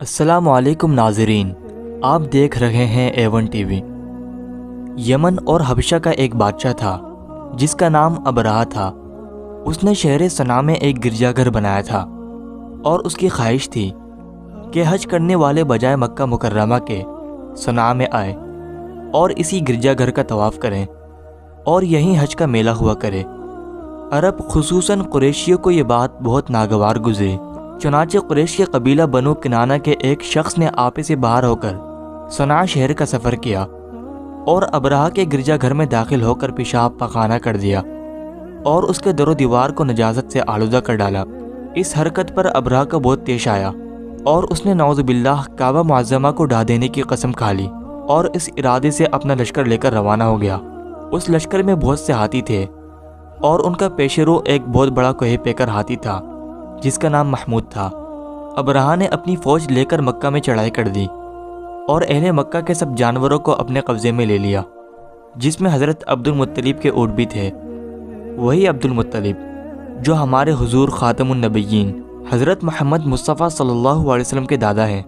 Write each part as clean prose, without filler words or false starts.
السلام علیکم ناظرین، آپ دیکھ رہے ہیں A1 ٹی وی۔ یمن اور حبشہ کا ایک بادشاہ تھا جس کا نام ابرہہ تھا۔ اس نے شہر صنعاء میں ایک گرجا گھر بنایا تھا اور اس کی خواہش تھی کہ حج کرنے والے بجائے مکہ مکرمہ کے صنعاء میں آئے اور اسی گرجا گھر کا طواف کریں اور یہیں حج کا میلہ ہوا کرے۔ عرب خصوصاً قریشیوں کو یہ بات بہت ناگوار گزری۔ چنانچہ قریش کے قبیلہ بنو کنانہ کے ایک شخص نے آپے سے باہر ہو کر صنعاء شہر کا سفر کیا اور ابرہہ کے گرجا گھر میں داخل ہو کر پیشاب پخانہ کر دیا اور اس کے در و دیوار کو نجاست سے آلودہ کر ڈالا۔ اس حرکت پر ابرہہ کو بہت طیش آیا اور اس نے نعوذ باللہ کعبہ معظمہ کو ڈھا دینے کی قسم کھا لی اور اس ارادے سے اپنا لشکر لے کر روانہ ہو گیا۔ اس لشکر میں بہت سے ہاتھی تھے اور ان کا پیش رو ایک بہت بڑا کوہ پیکر ہاتھی تھا جس کا نام محمود تھا۔ ابرہہ نے اپنی فوج لے کر مکہ میں چڑھائی کر دی اور اہل مکہ کے سب جانوروں کو اپنے قبضے میں لے لیا، جس میں حضرت عبد المطلب کے اونٹ بھی تھے۔ وہی عبد المطلب جو ہمارے حضور خاتم النبیین حضرت محمد مصطفیٰ صلی اللہ علیہ وسلم کے دادا ہیں۔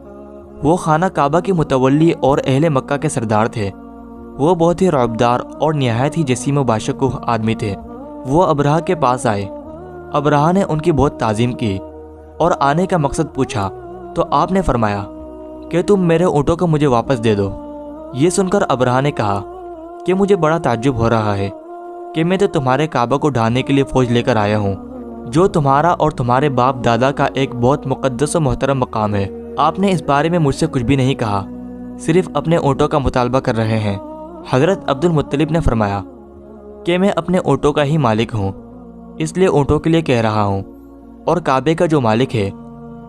وہ خانہ کعبہ کے متولی اور اہل مکہ کے سردار تھے۔ وہ بہت ہی رعبدار اور نہایت ہی جسیم و باشکوہ آدمی تھے۔ وہ ابرہہ کے پاس آئے۔ ابرہہ نے ان کی بہت تعظیم کی اور آنے کا مقصد پوچھا تو آپ نے فرمایا کہ تم میرے اونٹوں کو مجھے واپس دے دو۔ یہ سن کر ابرہہ نے کہا کہ مجھے بڑا تعجب ہو رہا ہے کہ میں تو تمہارے کعبہ کو ڈھانے کے لیے فوج لے کر آیا ہوں، جو تمہارا اور تمہارے باپ دادا کا ایک بہت مقدس و محترم مقام ہے۔ آپ نے اس بارے میں مجھ سے کچھ بھی نہیں کہا، صرف اپنے اونٹوں کا مطالبہ کر رہے ہیں۔ حضرت عبد المطلب نے فرمایا کہ میں اپنے اونٹوں کا ہی مالک ہوں، اس لیے اونٹوں کے لیے کہہ رہا ہوں، اور کعبے کا جو مالک ہے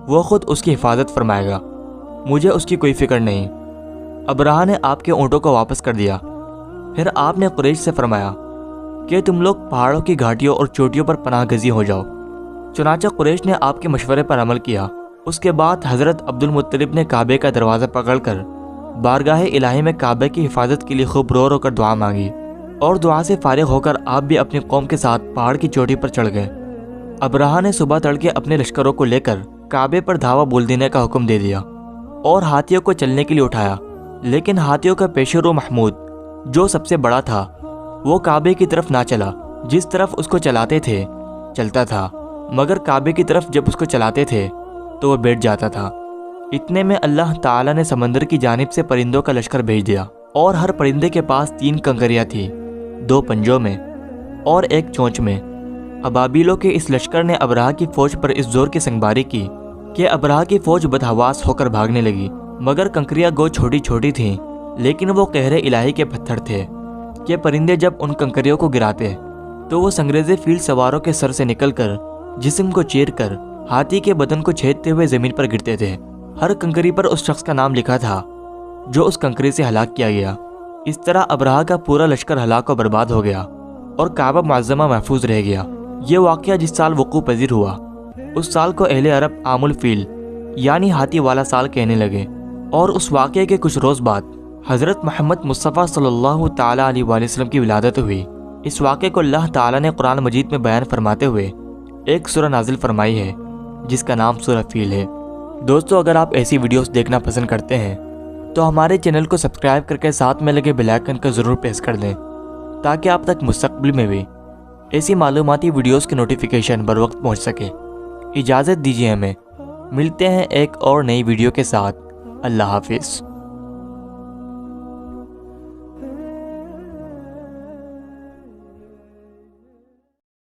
وہ خود اس کی حفاظت فرمائے گا، مجھے اس کی کوئی فکر نہیں۔ ابرہہ نے آپ کے اونٹوں کو واپس کر دیا۔ پھر آپ نے قریش سے فرمایا کہ تم لوگ پہاڑوں کی گھاٹیوں اور چوٹیوں پر پناہ گزی ہو جاؤ۔ چنانچہ قریش نے آپ کے مشورے پر عمل کیا۔ اس کے بعد حضرت عبد المطلب نے کعبے کا دروازہ پکڑ کر بارگاہ الہی میں کعبے کی حفاظت کے لیے خوب رو رو کر دعا مانگی، اور دعا سے فارغ ہو کر آپ بھی اپنی قوم کے ساتھ پہاڑ کی چوٹی پر چڑھ گئے۔ ابرہہ نے صبح تڑکے اپنے لشکروں کو لے کر کعبے پر دھاوا بول دینے کا حکم دے دیا اور ہاتھیوں کو چلنے کے لیے اٹھایا، لیکن ہاتھیوں کا پیشرو محمود جو سب سے بڑا تھا وہ کعبے کی طرف نہ چلا۔ جس طرف اس کو چلاتے تھے چلتا تھا، مگر کعبے کی طرف جب اس کو چلاتے تھے تو وہ بیٹھ جاتا تھا۔ اتنے میں اللہ تعالیٰ نے سمندر کی جانب سے پرندوں کا لشکر بھیج دیا، اور ہر پرندے کے پاس 3 کنکریاں تھیں، 2 پنجوں میں اور 1 چونچ میں۔ ابابیلوں کے اس لشکر نے ابرہہ کی فوج پر اس زور کی سنگباری کی کہ ابرہہ کی فوج بدحواس ہو کر بھاگنے لگی، مگر کنکریاں گو چھوٹی چھوٹی تھیں، لیکن وہ قہر الہی کے پتھر تھے کہ پرندے جب ان کنکریوں کو گراتے تو وہ سنگریزے فیل سواروں کے سر سے نکل کر جسم کو چیر کر ہاتھی کے بدن کو چھیدتے ہوئے زمین پر گرتے تھے۔ ہر کنکری پر اس شخص کا نام لکھا تھا جو اس کنکری سے ہلاک کیا گیا۔ اس طرح ابرہہ کا پورا لشکر ہلاک و برباد ہو گیا اور کعبہ معظمہ محفوظ رہ گیا۔ یہ واقعہ جس سال وقوع پذیر ہوا اس سال کو اہل عرب عام الفیل یعنی ہاتھی والا سال کہنے لگے، اور اس واقعے کے کچھ روز بعد حضرت محمد مصطفیٰ صلی اللہ تعالیٰ علیہ وآلہ وسلم کی ولادت ہوئی۔ اس واقعے کو اللہ تعالیٰ نے قرآن مجید میں بیان فرماتے ہوئے ایک سورہ نازل فرمائی ہے جس کا نام سورہ فیل ہے۔ دوستو، اگر آپ ایسی ویڈیوز دیکھنا پسند کرتے ہیں تو ہمارے چینل کو سبسکرائب کر کے ساتھ میں لگے بیل آئیکن کو ضرور پریس کر دیں تاکہ آپ تک مستقبل میں بھی ایسی معلوماتی ویڈیوز کی نوٹیفیکیشن بر وقت پہنچ سکے۔ اجازت دیجیے، ہمیں ملتے ہیں ایک اور نئی ویڈیو کے ساتھ۔ اللہ حافظ۔